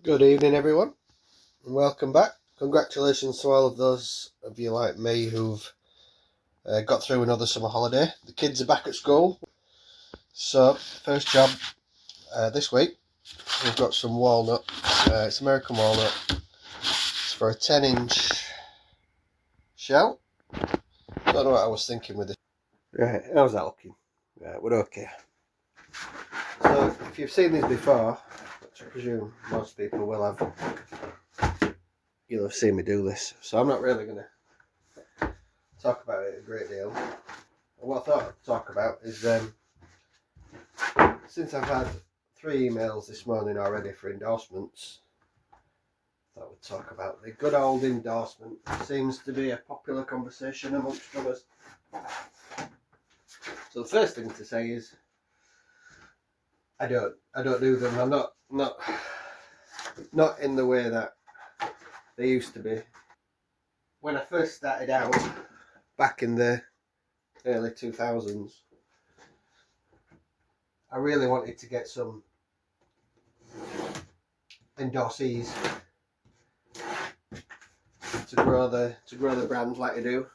Good evening, everyone, and welcome back. Congratulations to all of those of you like me who've got through another summer holiday. The kids are back at school, so first job this week, we've got some walnut. It's American walnut. It's for a 10-inch shell. Don't know what I was thinking with this. Right, how's that looking? Right, we're okay. So, if you've seen these before, which I presume most people will have, you'll have seen me do this. So I'm not really going to talk about it a great deal. What I thought I'd talk about is since I've had 3 emails this morning already for endorsements, I thought we'd talk about the good old endorsement. It seems to be a popular conversation amongst drummers. So the first thing to say is I don't do them. I'm not in the way that they used to be. When I first started out back in the early 2000s, I really wanted to get some endorsees to grow the brand like I do,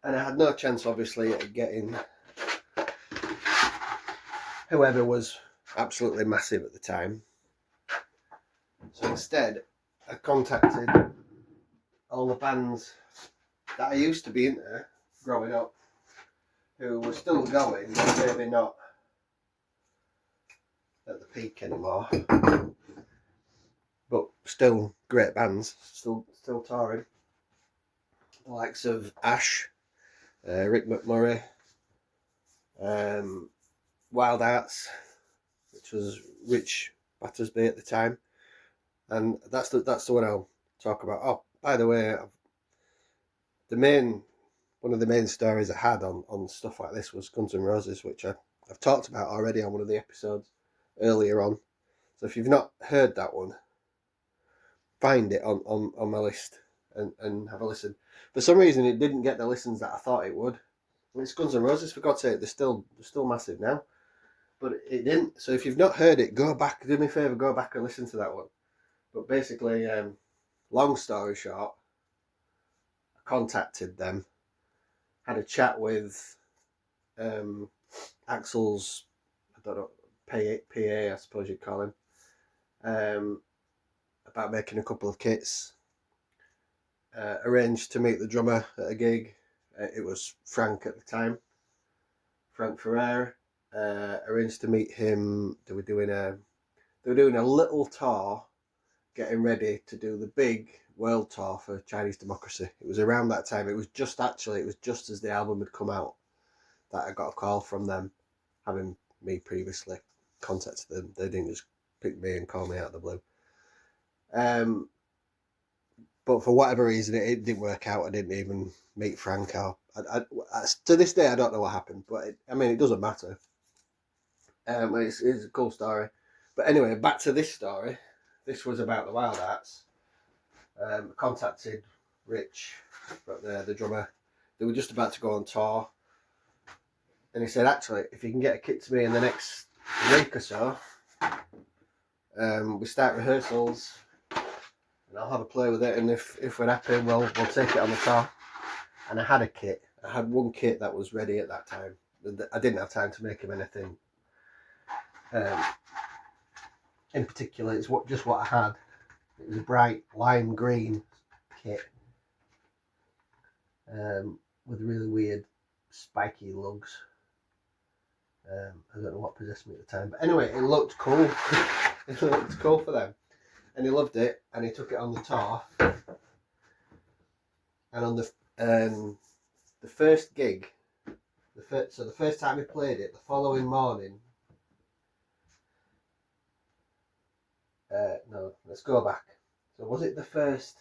and I had no chance obviously at getting whoever was absolutely massive at the time. So instead I contacted all the bands that I used to be into growing up who were still going, but maybe not at the peak anymore, but still great bands, still touring. The likes of Ash, Rick McMurray, Wild Arts, which was Rich Battersby at the time, and that's the one I'll talk about. Oh, by the way, one of the main stories I had on stuff like this was Guns N' Roses, which I've talked about already on one of the episodes earlier on. So if you've not heard that one, find it on my list and have a listen. For some reason, it didn't get the listens that I thought it would. It's Guns N' Roses, for God's sake. They're still massive now, but it didn't. So if you've not heard it, go back. Do me a favour, go back and listen to that one. But basically, long story short, I contacted them, had a chat with Axel's, I don't know, PA, I suppose you'd call him, about making a couple of kits. Arranged to meet the drummer at a gig. It was Frank at the time, Frank Ferreira. Arranged to meet him. They were doing a little tour, getting ready to do the big world tour for Chinese Democracy. It was around that time. It was just as the album had come out that I got a call from them, having me previously contacted them. They didn't just pick me and call me out of the blue. But for whatever reason, it didn't work out. I didn't even meet Frank. To this day, I don't know what happened, but it doesn't matter. It's a cool story. But anyway, back to this story. This was about the Wild Arts. Contacted Rich, the drummer. They were just about to go on tour, and he said, "Actually, if you can get a kit to me in the next week or so, we start rehearsals, and I'll have a play with it. And if we're happy, we'll take it on the tour." And I had a kit. I had one kit that was ready at that time. I didn't have time to make him anything. In particular, it's just what I had. It was a bright lime green kit with really weird spiky lugs. I don't know what possessed me at the time, but anyway, it looked cool. It looked cool for them, and he loved it, and he took it on the tour. And on the first gig, the first time he played it, the following morning. No, let's go back. So was it the first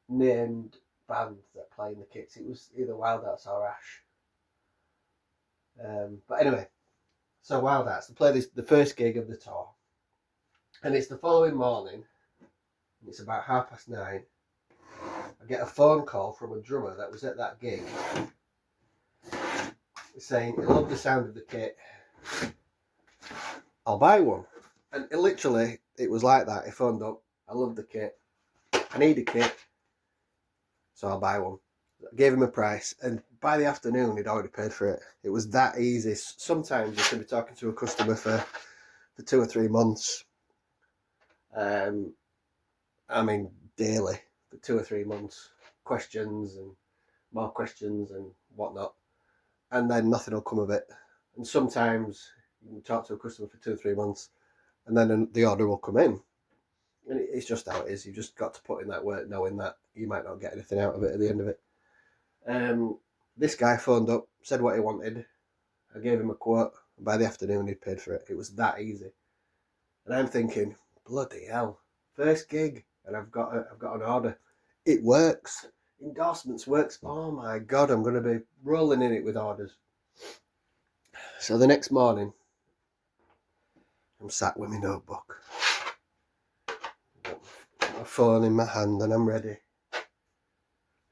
named band that played the kits? It was either Wild Arts or Ash. But anyway, so Wild Arts, they play the first gig of the tour, and it's the following morning, and it's about 9:30. I get a phone call from a drummer that was at that gig saying he loved the sound of the kit, I'll buy one. And it was like that. He phoned up, I love the kit, I need a kit, so I'll buy one. I gave him a price, and by the afternoon he'd already paid for it. It was that easy. Sometimes you can be talking to a customer for 2 or 3 months. I mean, daily, for 2 or 3 months. Questions and more questions and whatnot. And then nothing will come of it. And sometimes you can talk to a customer for 2 or 3 months, and then the order will come in. And it's just how it is. You've just got to put in that work, knowing that you might not get anything out of it at the end of it. This guy phoned up, said what he wanted. I gave him a quote, and by the afternoon he'd paid for it. It was that easy. And I'm thinking, bloody hell, first gig, and I've got an order. It works. Endorsements works. Oh my God, I'm going to be rolling in it with orders. So the next morning, I'm sat with my notebook, got my phone in my hand, and I'm ready.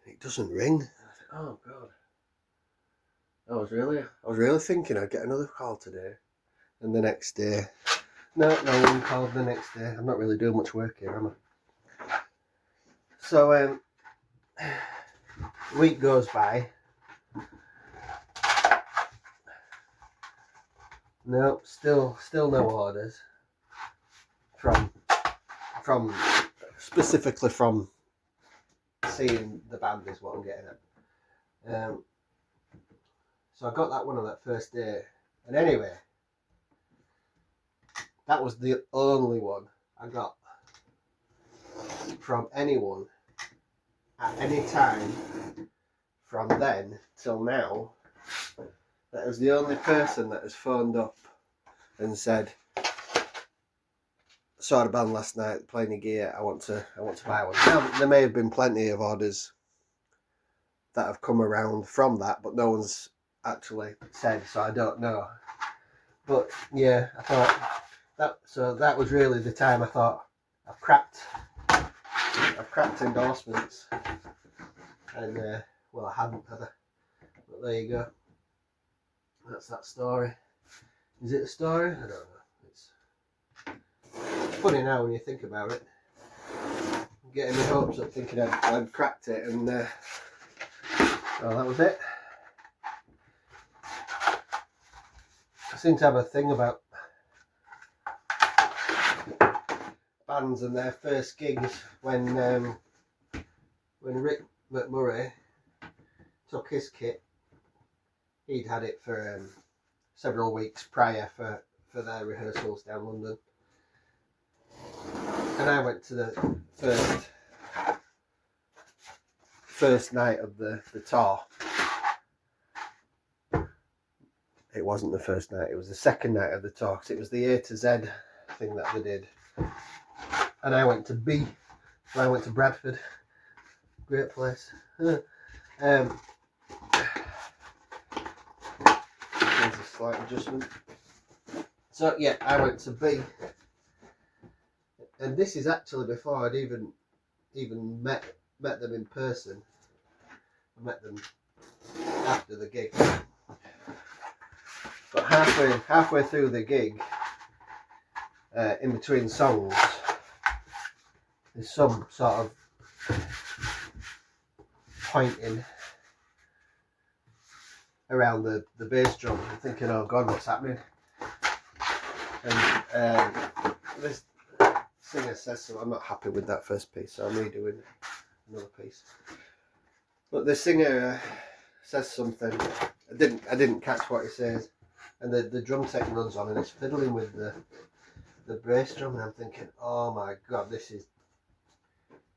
It doesn't ring. And I think, oh God. I was really thinking I'd get another call today. And the next day, no one called the next day. I'm not really doing much work here, am I? So, a week goes by. No, still no orders from specifically from seeing the band is what I'm getting at. So I got that one on that first day, and anyway, that was the only one I got from anyone at any time from then till now. That was the only person that has phoned up and said, saw the band last night playing your gear, I want to buy one. Now, there may have been plenty of orders that have come around from that, but no one's actually said, so I don't know. But yeah, I thought that was really the time I thought I've cracked endorsements, and well, I hadn't, had I? But there you go. That's that story. Is it a story? I don't know. It's funny now when you think about it. I'm getting my hopes up thinking I'd cracked it, and well, that was it. I seem to have a thing about bands and their first gigs when Rick McMurray took his kit. He'd had it for several weeks prior for their rehearsals down London, and I went to the first night of the tour. It wasn't the first night, it was the second night of the tour, because it was the A to Z thing that they did. And I went to B, so I went to Bradford. Great place. There's a slight adjustment. So yeah, I went to B, and this is actually before I'd even met them in person. I met them after the gig. But halfway through the gig, in between songs, there's some sort of pointing around the bass drum. I'm thinking, oh God, what's happening? And this singer says so. I'm not happy with that first piece, so I'm redoing another piece. But the singer says something. I didn't catch what he says, and the drum tech runs on and it's fiddling with the bass drum, and I'm thinking, oh my God, this is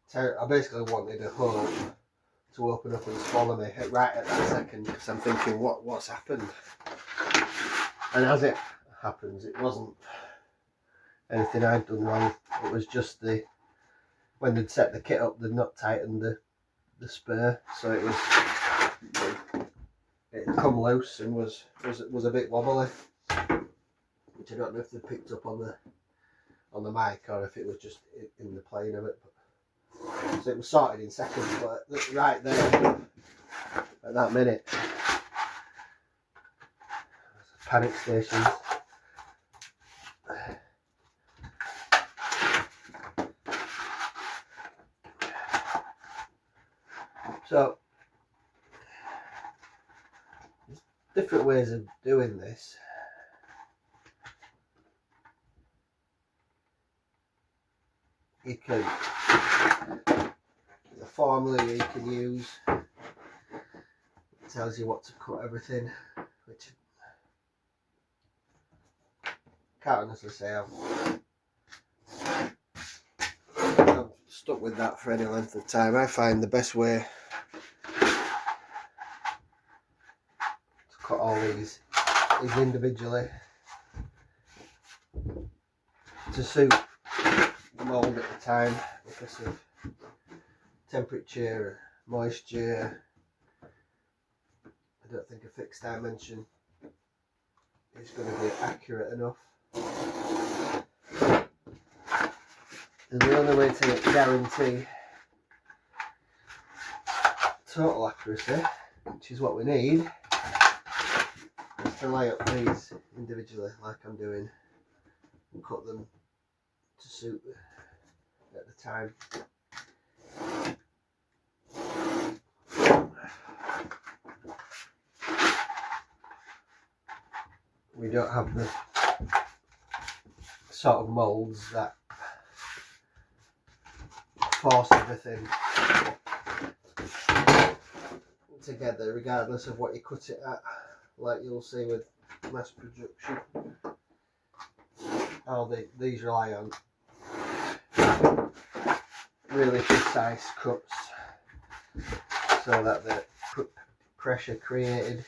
terrible. I basically wanted a hole to open up and swallow me right at that second, because I'm thinking, what's happened? And as it happens, it wasn't anything I'd done wrong. It was just when they'd set the kit up, they'd not tightened the spur, so it come loose and was a bit wobbly, which I don't know if they picked up on the mic or if it was just in the playing of it. So it was sorted in seconds, but right there at that minute, panic stations. So there's different ways of doing this. You can, the formula you can use, it tells you what to cut everything, which I can't honestly say I've stuck with that for any length of time. I find the best way to cut all these is individually to suit the mould at the time, because of temperature, moisture. I don't think a fixed dimension is going to be accurate enough. And the only way to guarantee total accuracy, which is what we need, is to lay up these individually like I'm doing and cut them to suit at the time. We don't have the sort of moulds that force everything together regardless of what you cut it at, like you'll see with mass production. All these rely on really precise cuts so that the pressure created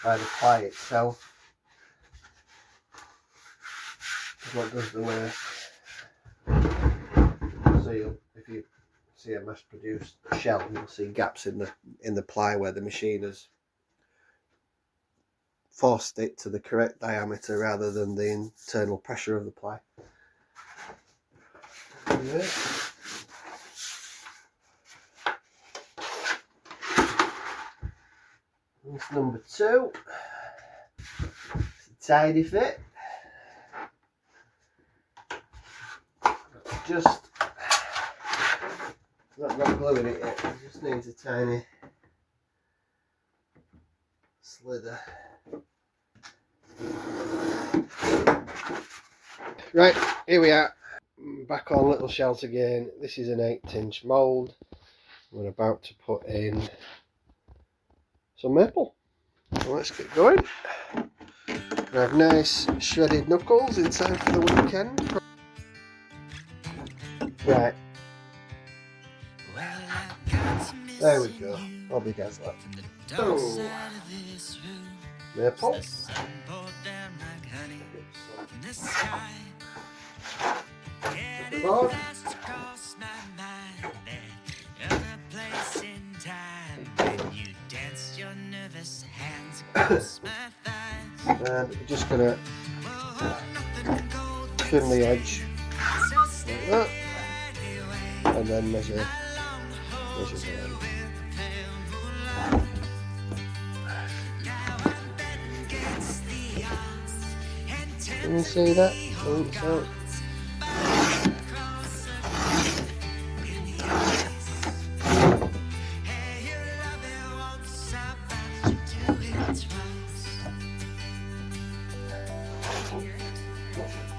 by the ply itself is what does the work. So if you see a mass-produced shell, you'll see gaps in the ply where the machine has forced it to the correct diameter rather than the internal pressure of the ply. Yeah. That's number 2. It's a tidy fit. Just not gluing it yet, it just needs a tiny slither. Right, here we are, back on little shells again. This is an 8-inch mould. We're about to put in some maple. So let's get going. We have nice shredded knuckles in time for the weekend. Right. There we go. Bobby Dazzler. Oh. Maple. The board. And we're just gonna trim the edge like that, and then measure the end. Can you see that? Oh, so.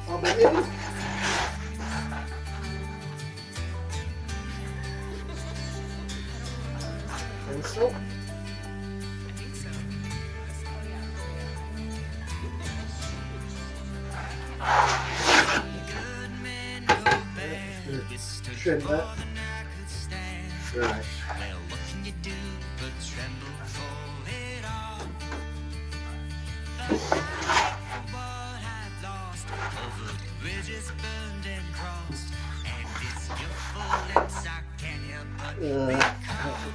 I'll be in. Pencil. Trim that. Right.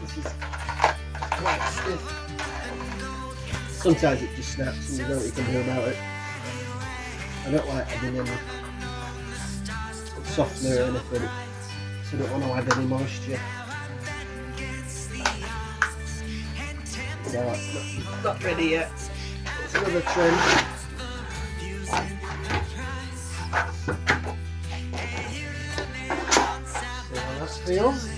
This is quite stiff. Sometimes it just snaps and there's nothing you can do about it. I don't like adding any softener or anything, so I don't want to add any moisture. So it's not ready yet. It's another trim. it feels.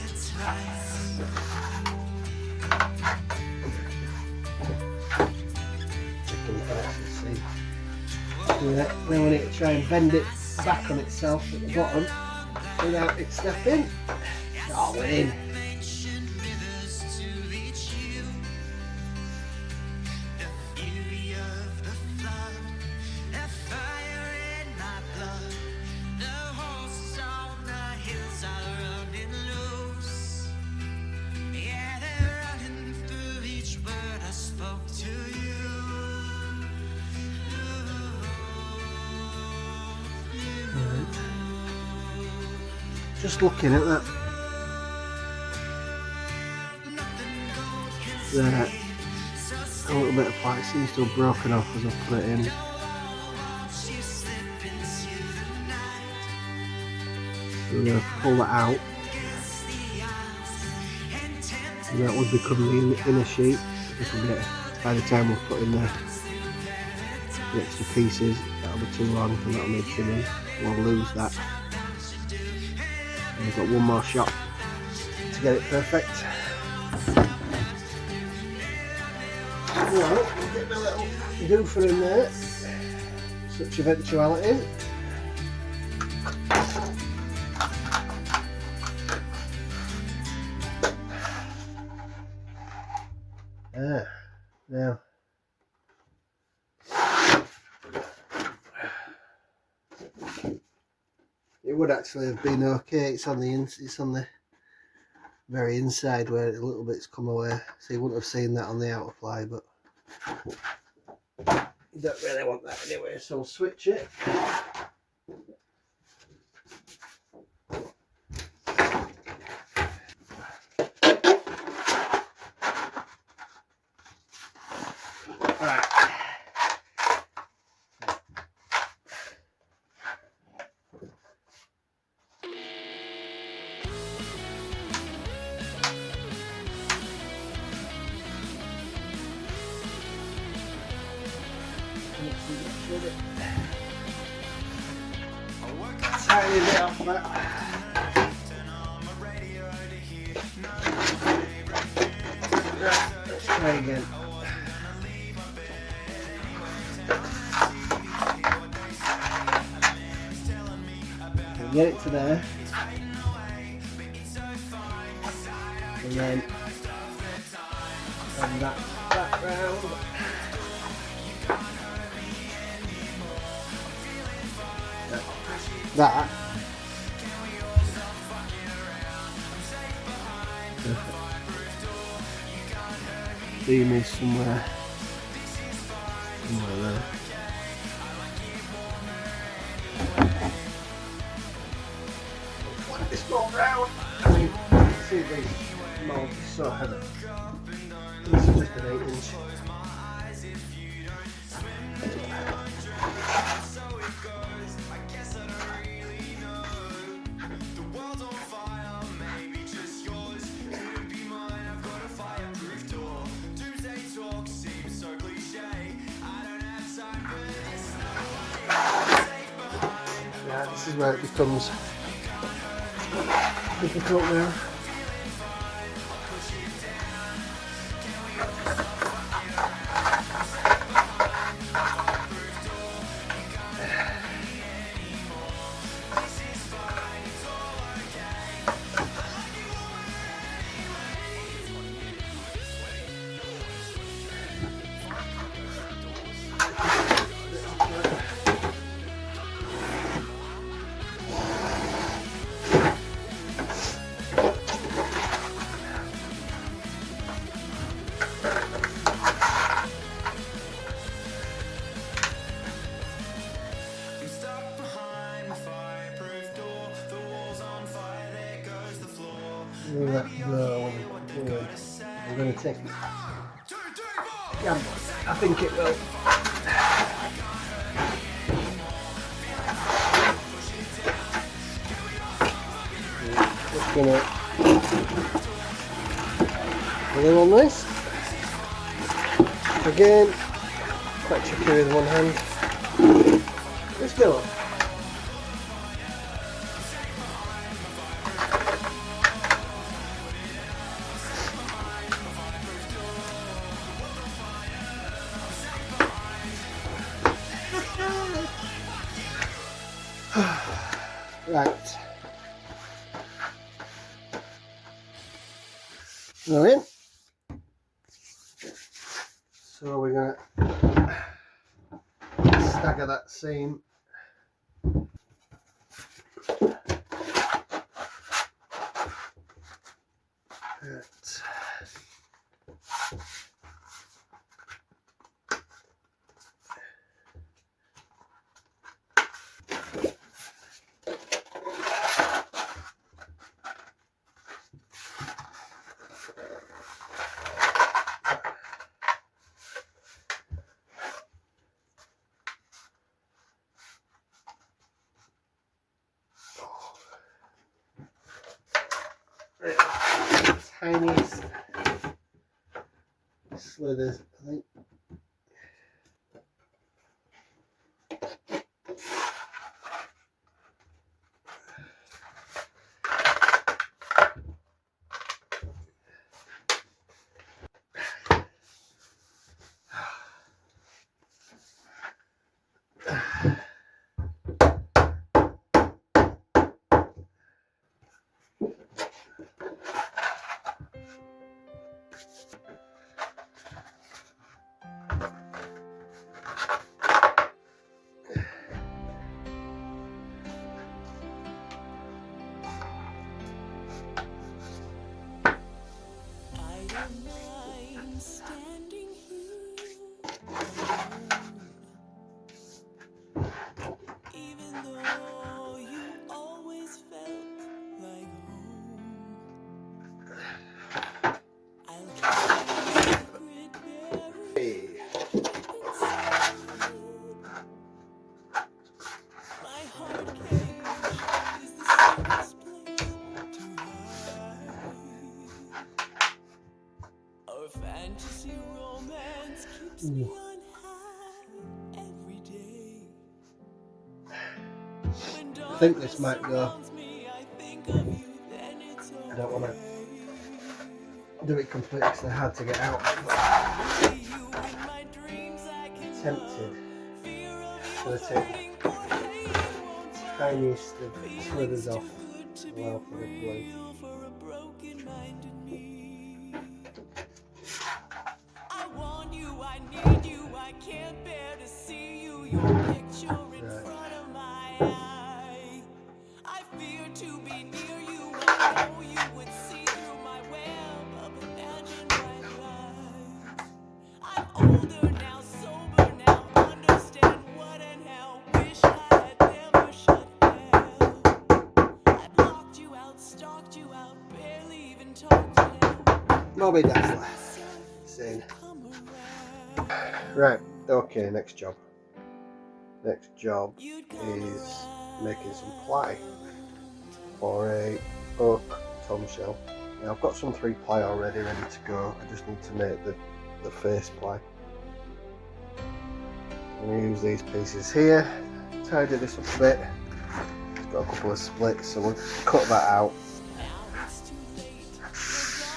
Yeah, then we need to try and bend it back on itself at the bottom without it snapping. Oh, we're in. Just looking at that. There. A little bit of plaque seems to have broken off as I put it in. So we're going to pull that out. And that would become the inner sheet. This will get, by the time we've put in the extra pieces, that'll be too long and that'll need trimming. We'll lose that. And we've got one more shot to get it perfect. Right, we'll get my little goofer in there. Such eventuality. Now. It would actually have been okay. It's on the very inside where a little bit's come away, so you wouldn't have seen that on the outer ply, but you don't really want that anyway, so we'll switch it. Right. Tiny bit off that. Right, let's try again. We'll get it to there. And then and that round. That. Beam is somewhere there. Like this one round. I mean, see these molds are so heavy. This is just an 8-inch. This is where it becomes difficult now. Let that go. I'm going to take it. Yeah, I think it will. Just going to glue on this. Again, quite tricky with one hand. Let's go. go in. So we're going to stagger that seam. Tiniest slithers, I think. I think this might go. I don't want to do it completely because they're hard to get out. I'm tempted to take the tiniest of slithers off to allow for the glue. Bobby Dazzler. Insane. Right, okay, next job. Next job is making some ply for a oak tom shell. Now I've got some 3-ply already ready to go. I just need to make the face ply. I'm going to use these pieces here, tidy this up a bit. It's got a couple of splits, so we'll cut that out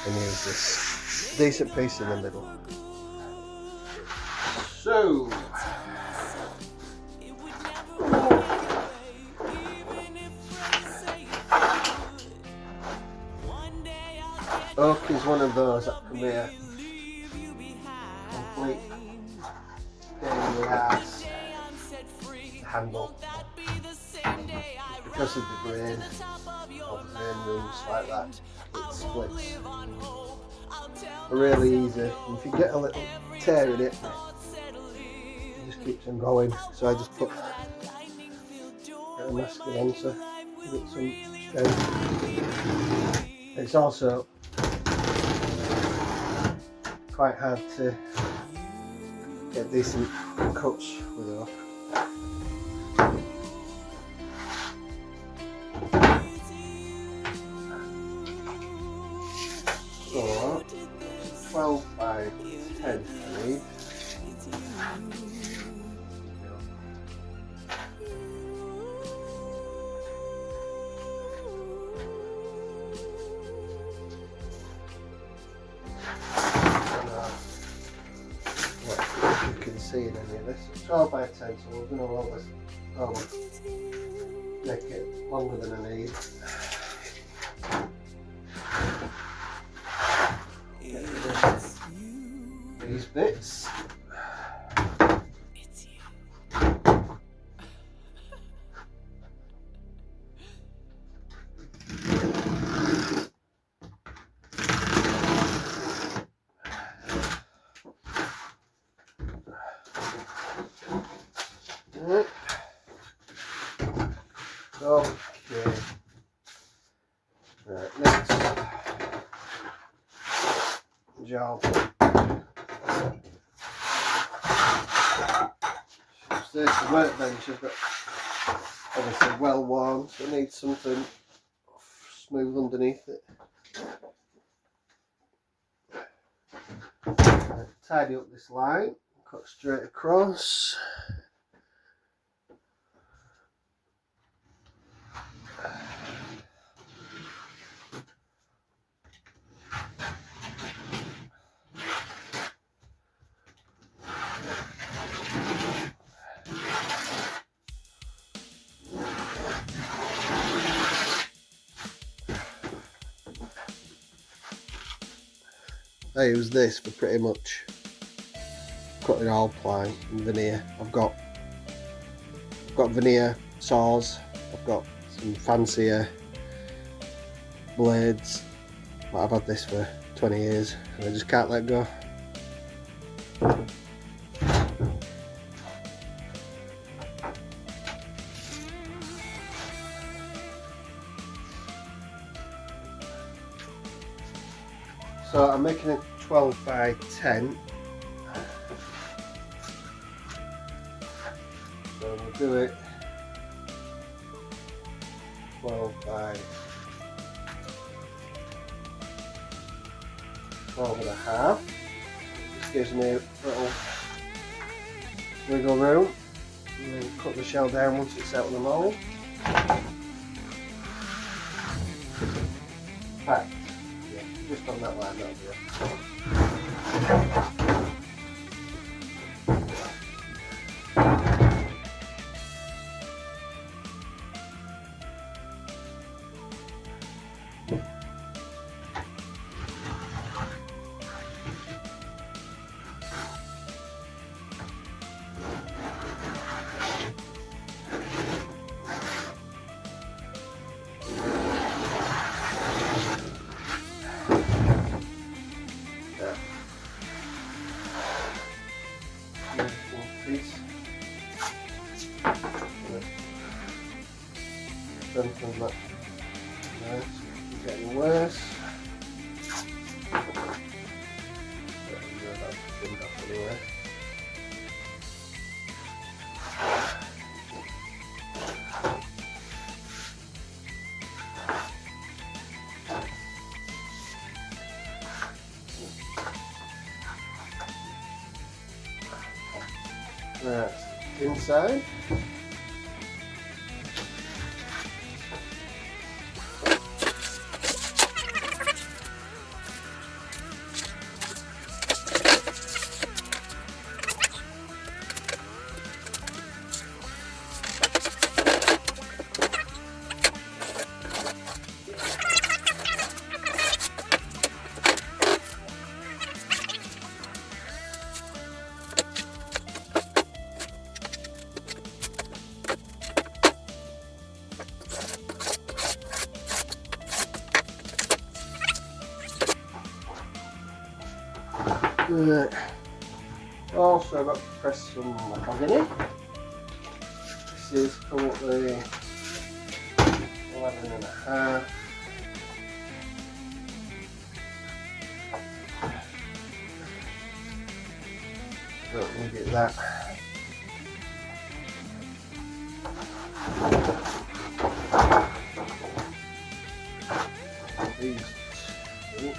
and use this decent piece in the middle. So oak is one of those that can be a complete pain in the ass to handle. Because of the grain, of the grain moves like that, it splits really easy. And if you get a little tear in it, it just keeps on going. So I just put a masking on to give it some strength. It's also quite hard to get decent cuts with it. So 12 by 10 I need. You can see in any of this. 12 by 10, so we're going to roll this make it longer than I need. job. There's the workbench. I've got obviously well worn, so it needs something smooth underneath it. Tidy up this line, cut straight across. I use this for pretty much cutting all ply and veneer. I've got veneer saws, I've got some fancier blades, but I've had this for 20 years and I just can't let go. So I'm making a 12 by 10. So we'll do it 12 by 12 and a half. This gives me a little wiggle room. And then cut the shell down once it's out of the mould. Packed. Yeah, just on that line, that'll be it. Something like that. It's getting worse. Anyway. Right, inside. Right. Also, I've got to press some mahogany. This is currently 11 and a half. Don't need it that. These two.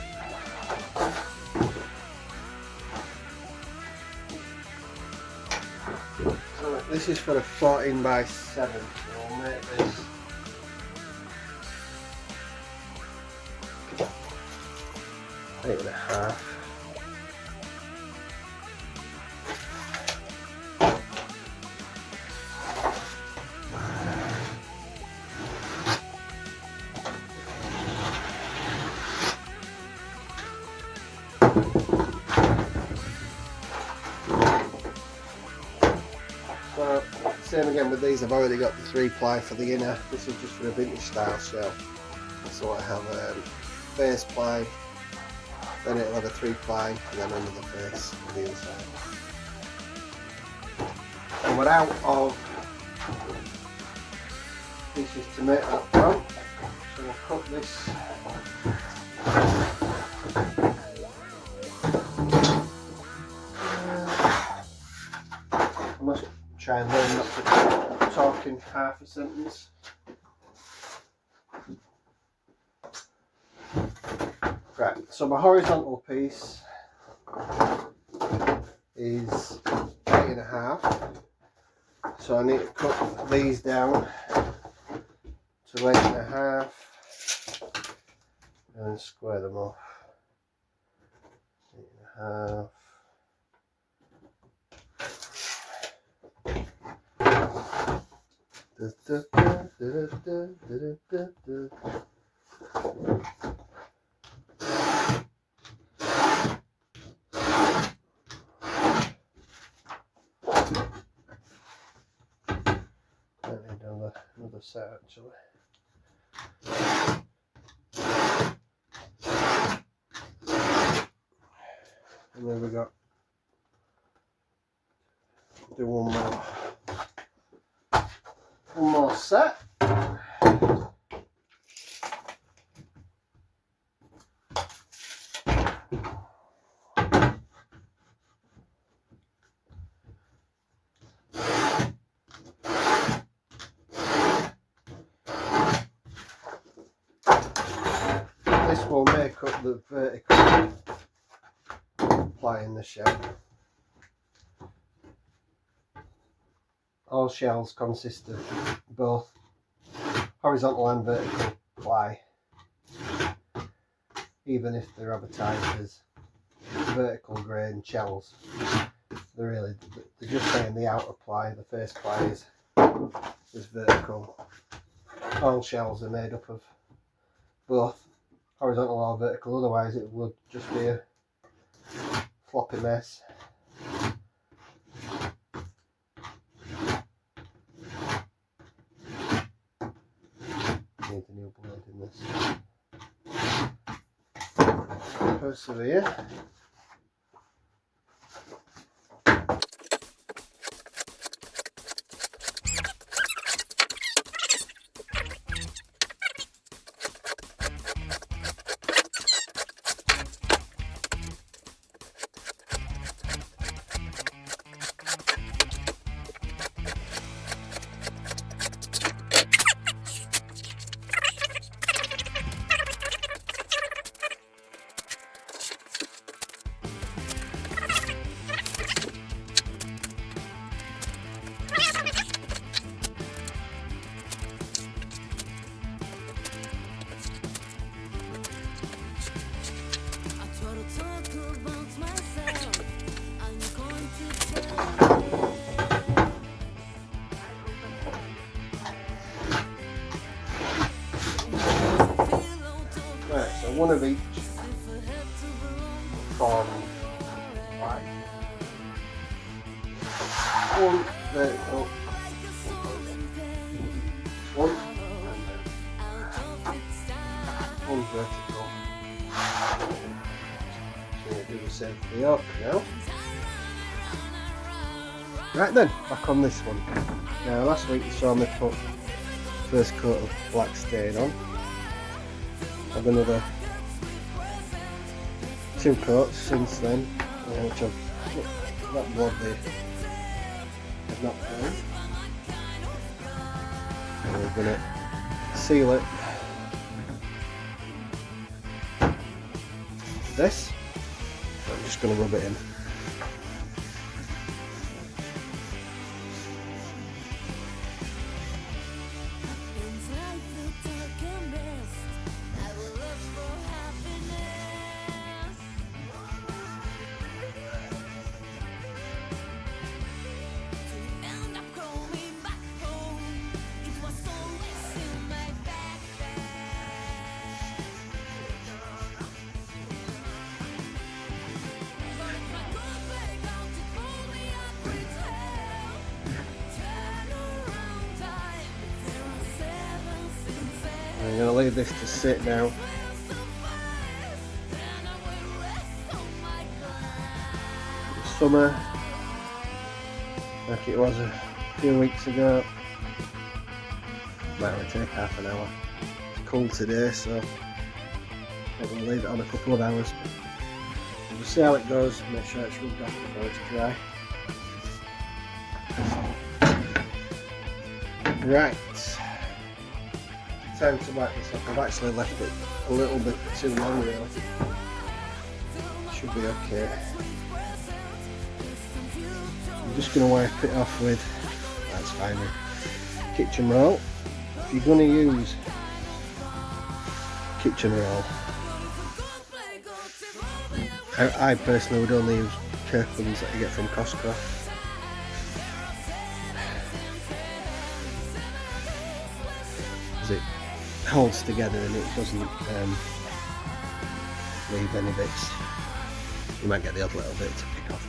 So this is for a 14 by 7, so we'll make this 8 and a half. So, same again with these, I've already got the 3 ply for the inner. This is just for a vintage style shell. So I have face ply, then it'll have a 3 ply, and then another face on the inside. And we're out of pieces to make that front, so we'll cut this try and learn not to talk in half a sentence. Right, so my horizontal piece is 8.5, so I need to cut these down to 8.5 and square them off. 8.5. Another set actually. And then we got do one more set. This will make up the vertical ply in the shell. All shells consist of both horizontal and vertical ply, even if they're advertised as vertical grain shells. They're just saying the outer ply, the face ply is vertical. All shells are made up of both horizontal or vertical, otherwise it would just be a floppy mess. Need a new blade in this. Persevere. One of each from right. One vertical, one vertical. So we'll do the same for the yoke now. Right then, back on this one. Now last week you saw me put first coat of black stain on. I've another 2 coats since then, which I've that bloody I've not done. And we're going to seal it with this. I'm just going to rub it in. I'm going to leave this to sit now. Summer, like it was a few weeks ago, might only take half an hour. It's cold today, so I'm going to leave it on a couple of hours. We'll see how it goes, make sure it's rubbed off before it's dry. Right, time to wipe this off. I've actually left it a little bit too long really. Should be okay. I'm just going to wipe it off with, that's fine, a kitchen roll. If you're going to use kitchen roll, I personally would only use Kirkland's that you get from Costco. As it holds together and it doesn't leave any bits. You might get the odd little bit to pick off.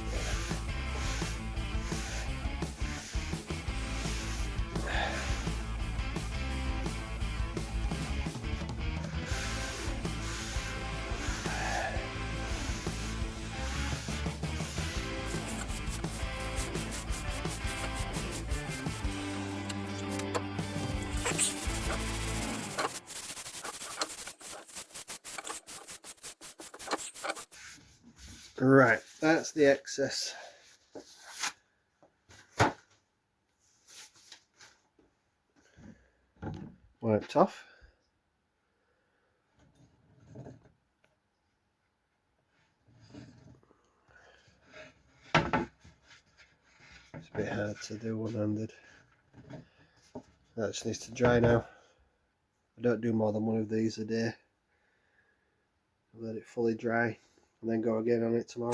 Right, that's the excess. Wiped off. It's a bit hard to do one-handed. That just needs to dry now. I don't do more than one of these a day. I'll let it fully dry and then go again on it tomorrow.